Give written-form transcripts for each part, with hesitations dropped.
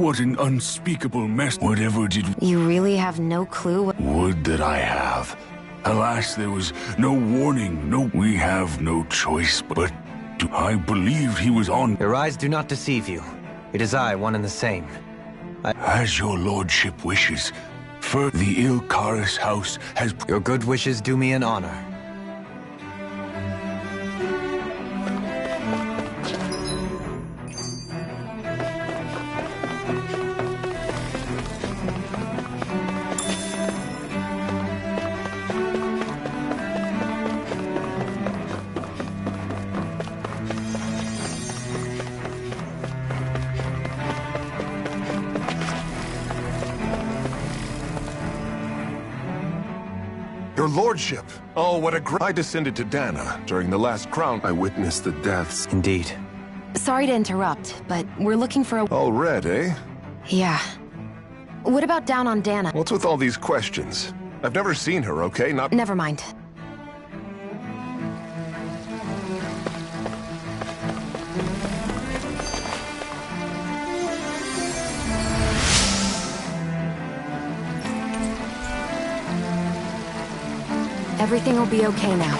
What an unspeakable mess. Whatever did... You really have no clue what... Would that I have. Alas, there was no warning, we have no choice, but I believed he was on... Your eyes do not deceive you. It is I, one and the same. As your lordship wishes, for the Ilkaris house has... Your good wishes do me an honor. Your lordship! Oh, what a I descended to Dana during the last crown. I witnessed the deaths. Indeed. Sorry to interrupt, but we're looking for a... All red, eh? Yeah. What about down on Dana? What's with all these questions? I've never seen her, okay? Not... Never mind. Everything will be okay now.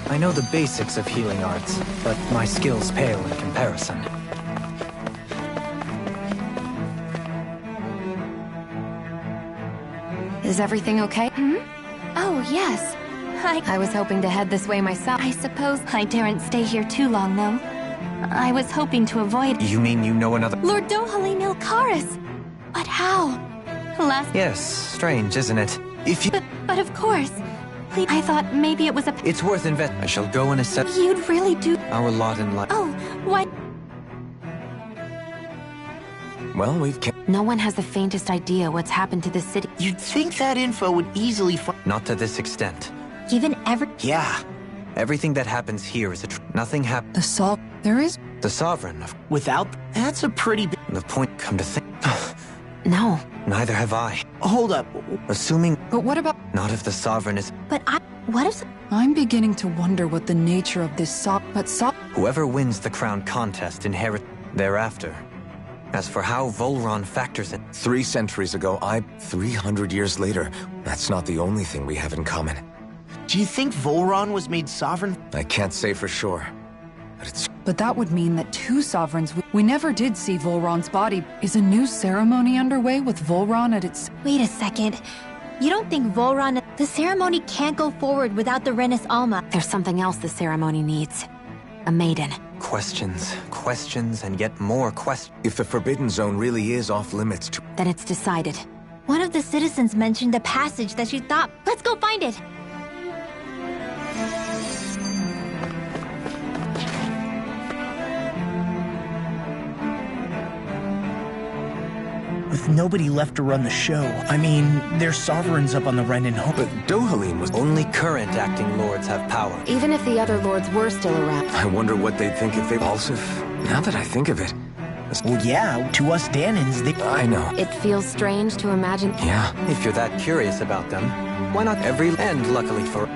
I know the basics of healing arts, but my skills pale in comparison. Is everything okay? Oh, yes. I was hoping to head this way myself. I suppose I daren't stay here too long, though. I was hoping to avoid... You mean you know another... Lord Dohalim Ilkaris! But how? Yes, strange, isn't it? If you... But of course. Please, I thought maybe it was a... It's worth I shall go and assess... You'd really do... Our lot in life... Oh, what? Well, we've... No one has the faintest idea what's happened to the city. You'd think that info would easily Not to this extent. Given Yeah. Everything that happens here is nothing happened. There is... The Sovereign, Without... That's a pretty big... the point, come to think... No. Neither have I. Hold up. Assuming... But what about... Not if the Sovereign is... But what if... I'm beginning to wonder what the nature of this Whoever wins the crown contest inherit thereafter. As for how Volron factors in... 3 centuries ago, 300 years later. That's not the only thing we have in common. Do you think Volron was made sovereign? I can't say for sure. But that would mean that 2 sovereigns... We never did see Volron's body. Is a new ceremony underway with Volron at its... Wait a second. You don't think Volron... The ceremony can't go forward without the Renis Alma. There's something else the ceremony needs. A maiden. Questions, and yet more questions. If the Forbidden Zone really is off limits to... Then it's decided. One of the citizens mentioned a passage that she thought... Let's go find it! With nobody left to run the show. I mean, there's sovereigns up on the Renin home. But Dohalim was... Only current acting lords have power. Even if the other lords were still around. I wonder what they'd think if they... Impulsive. Now that I think of it... Well, yeah, to us Danans, they... I know. It feels strange to imagine... Yeah. If you're that curious about them, why not every... And luckily for...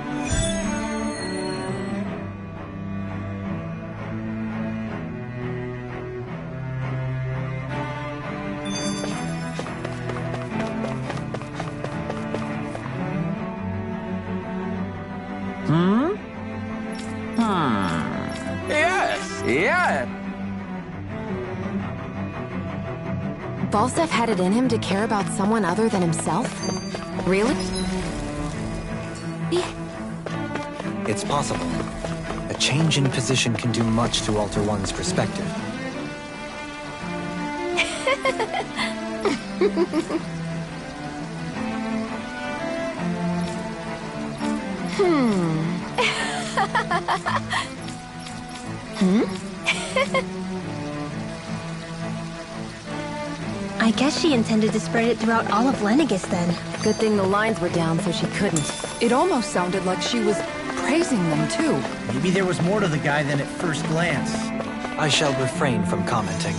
Yes! Yeah! Balsef had it in him to care about someone other than himself? Really? It's possible. A change in position can do much to alter one's perspective. I guess she intended to spread it throughout all of Lenegis then. Good thing the lines were down so she couldn't. It almost sounded like she was praising them, too. Maybe there was more to the guy than at first glance. I shall refrain from commenting.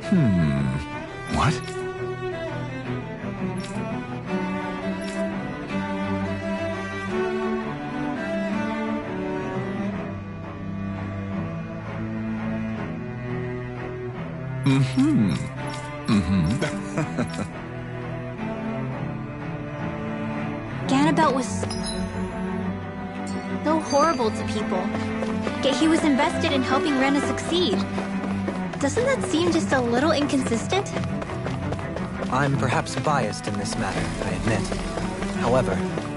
Hmm. What? Ganabelt was so horrible to people. Yet he was invested in helping Rena succeed. Doesn't that seem just a little inconsistent? I'm perhaps biased in this matter, I admit. However,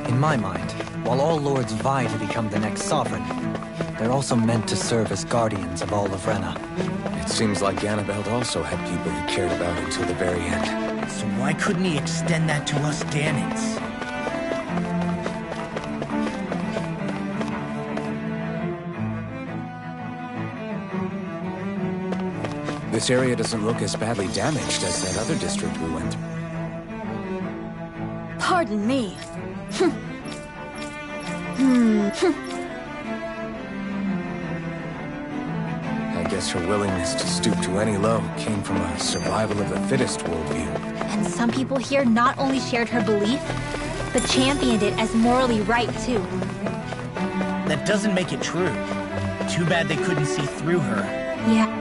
in my mind, while all lords vie to become the next sovereign, they're also meant to serve as guardians of all of Rena. It seems like Ganabelt also had people he cared about until the very end. So why couldn't he extend that to us Danans? This area doesn't look as badly damaged as that other district we went through. Pardon me. I guess her willingness to stoop to any low came from a survival of the fittest worldview. And some people here not only shared her belief, but championed it as morally right, too. That doesn't make it true. Too bad they couldn't see through her. Yeah.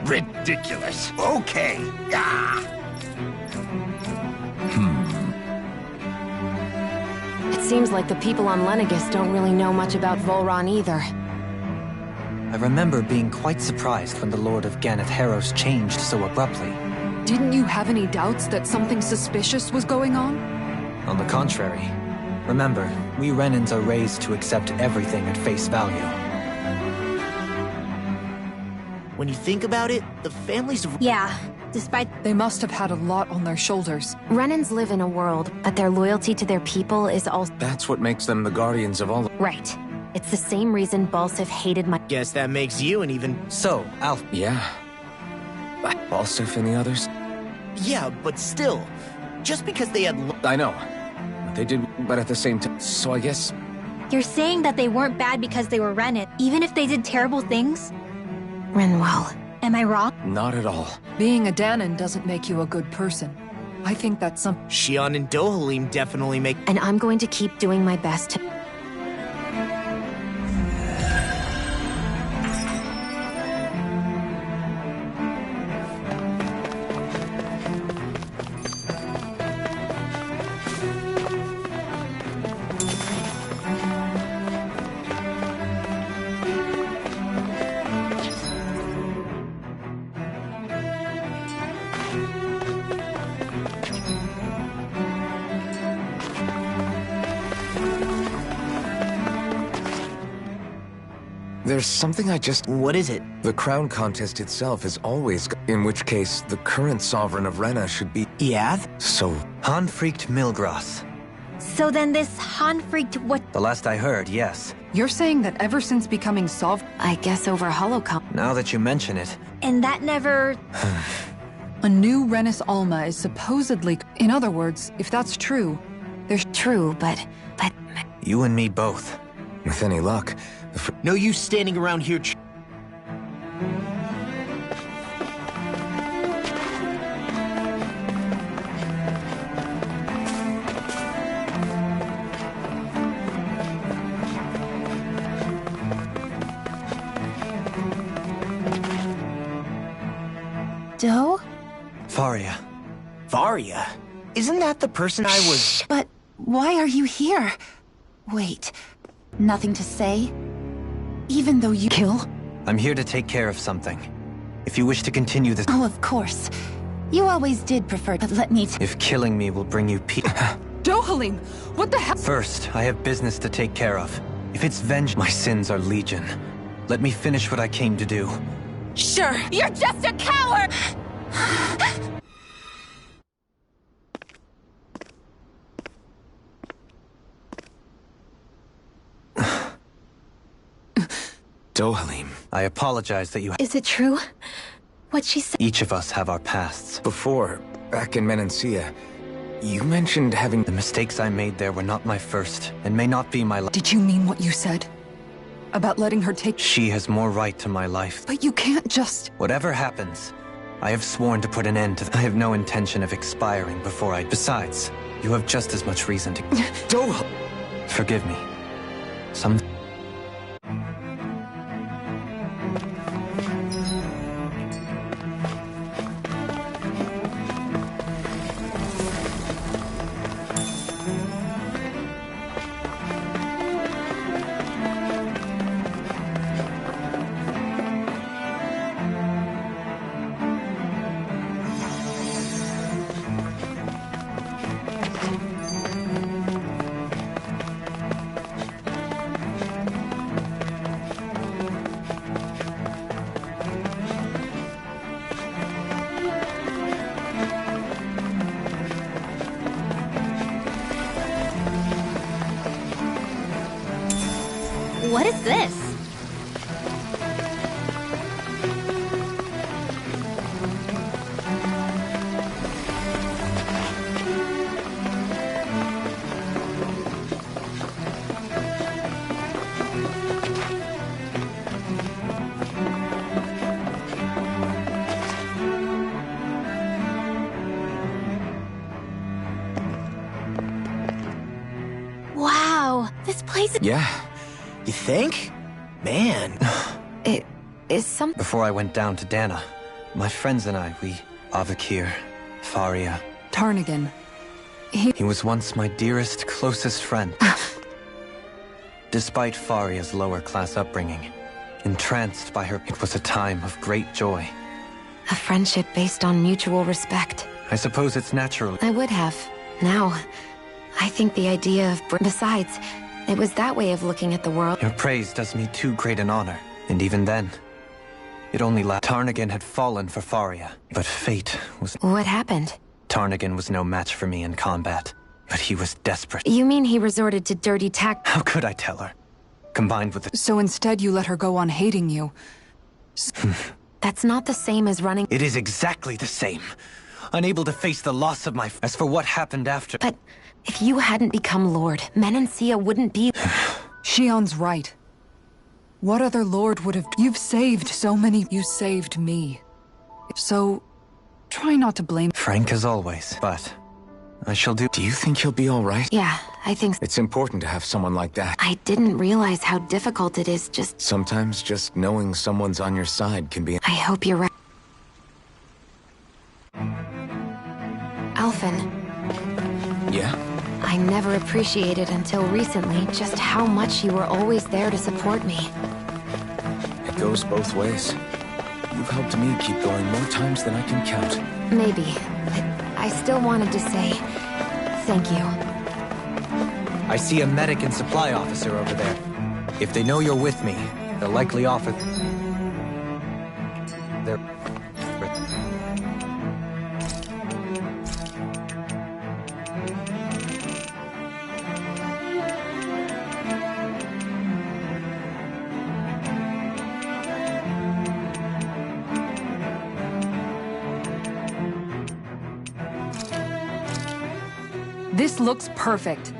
Ridiculous. Okay. Ah. It seems like the people on Lenegis don't really know much about Volron either. I remember being quite surprised when the Lord of Ganath Haros changed so abruptly. Didn't you have any doubts that something suspicious was going on? On the contrary. Remember, we Renans are raised to accept everything at face value. When you think about it, the families of... Yeah, despite... They must have had a lot on their shoulders. Renans live in a world, but their loyalty to their people is also... That's what makes them the guardians of all... Right. It's the same reason Balsif hated my... Guess that makes you an even... So, Alf... Yeah. Balsif and the others? Yeah, but still. Just because they had... I know. They did, but at the same time... So I guess... You're saying that they weren't bad because they were Renan, even if they did terrible things? Renwell. Am I wrong? Not at all. Being a Danan doesn't make you a good person. I think that's some... Shion and Dohalim definitely make... And I'm going to keep doing my best to... There's something I just... What is it? The crown contest itself is always... In which case, the current sovereign of Rena should be... Yath? So... Han-freaked Milgras. So then this Han-freaked what... The last I heard, yes. You're saying that ever since becoming sovereign... I guess over Holocom. Now that you mention it... And that never... A new Renis Alma is supposedly... In other words, if that's true, there's... True, but... You and me both. With any luck... No use standing around here... Do? Faria. Varia? Isn't that the person I was... But why are you here? Wait, nothing to say? Even though you... Kill? I'm here to take care of something. If you wish to continue this... Oh, of course. You always did prefer... But let me... If killing me will bring you peace... Dohalim! What the hell? First, I have business to take care of. If it's vengeance, my sins are legion. Let me finish what I came to do. Sure, you're just a coward! Dohalim. I apologize that you... Is it true? What she said? Each of us have our pasts. Before, back in Menancia, you mentioned having... The mistakes I made there were not my first, and may not be my... Did you mean what you said? About letting her take... She has more right to my life. But you can't just... Whatever happens, I have sworn to put an end to I have no intention of expiring before I... Besides, you have just as much reason to... ToA! Forgive me. Some... What is this? Wow, this place is... Yeah. You think? Man. It is some... Before I went down to Dana, my friends and I, we... Avakir, Faria... Tarnigan. He was once my dearest, closest friend. Despite Faria's lower-class upbringing, entranced by her, it was a time of great joy. A friendship based on mutual respect. I suppose it's natural. I would have. Now, I think the idea of... Besides, it was that way of looking at the world. Your praise does me too great an honor, and even then, it only Tarnigan had fallen for Faria, but fate was... What happened? Tarnigan was no match for me in combat, but he was desperate. You mean he resorted to dirty tact? How could I tell her? Combined with the... So instead you let her go on hating you. That's not the same as running... It is exactly the same. Unable to face the loss of my... As for what happened after... But if you hadn't become Lord, Menancia wouldn't be... Shion's right. What other Lord would have... You've saved so many... You saved me. So, try not to blame... Frank as always, but I shall do... Do you think he'll be all right? Yeah, I think... It's important to have someone like that. I didn't realize how difficult it is just... Sometimes just knowing someone's on your side can be... I hope you're right. Alphen. Yeah? I never appreciated until recently just how much you were always there to support me. It goes both ways. You've helped me keep going more times than I can count. Maybe, but I still wanted to say thank you. I see a medic and supply officer over there. If they know you're with me, they'll likely offer... their... This looks perfect.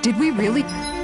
Did we really?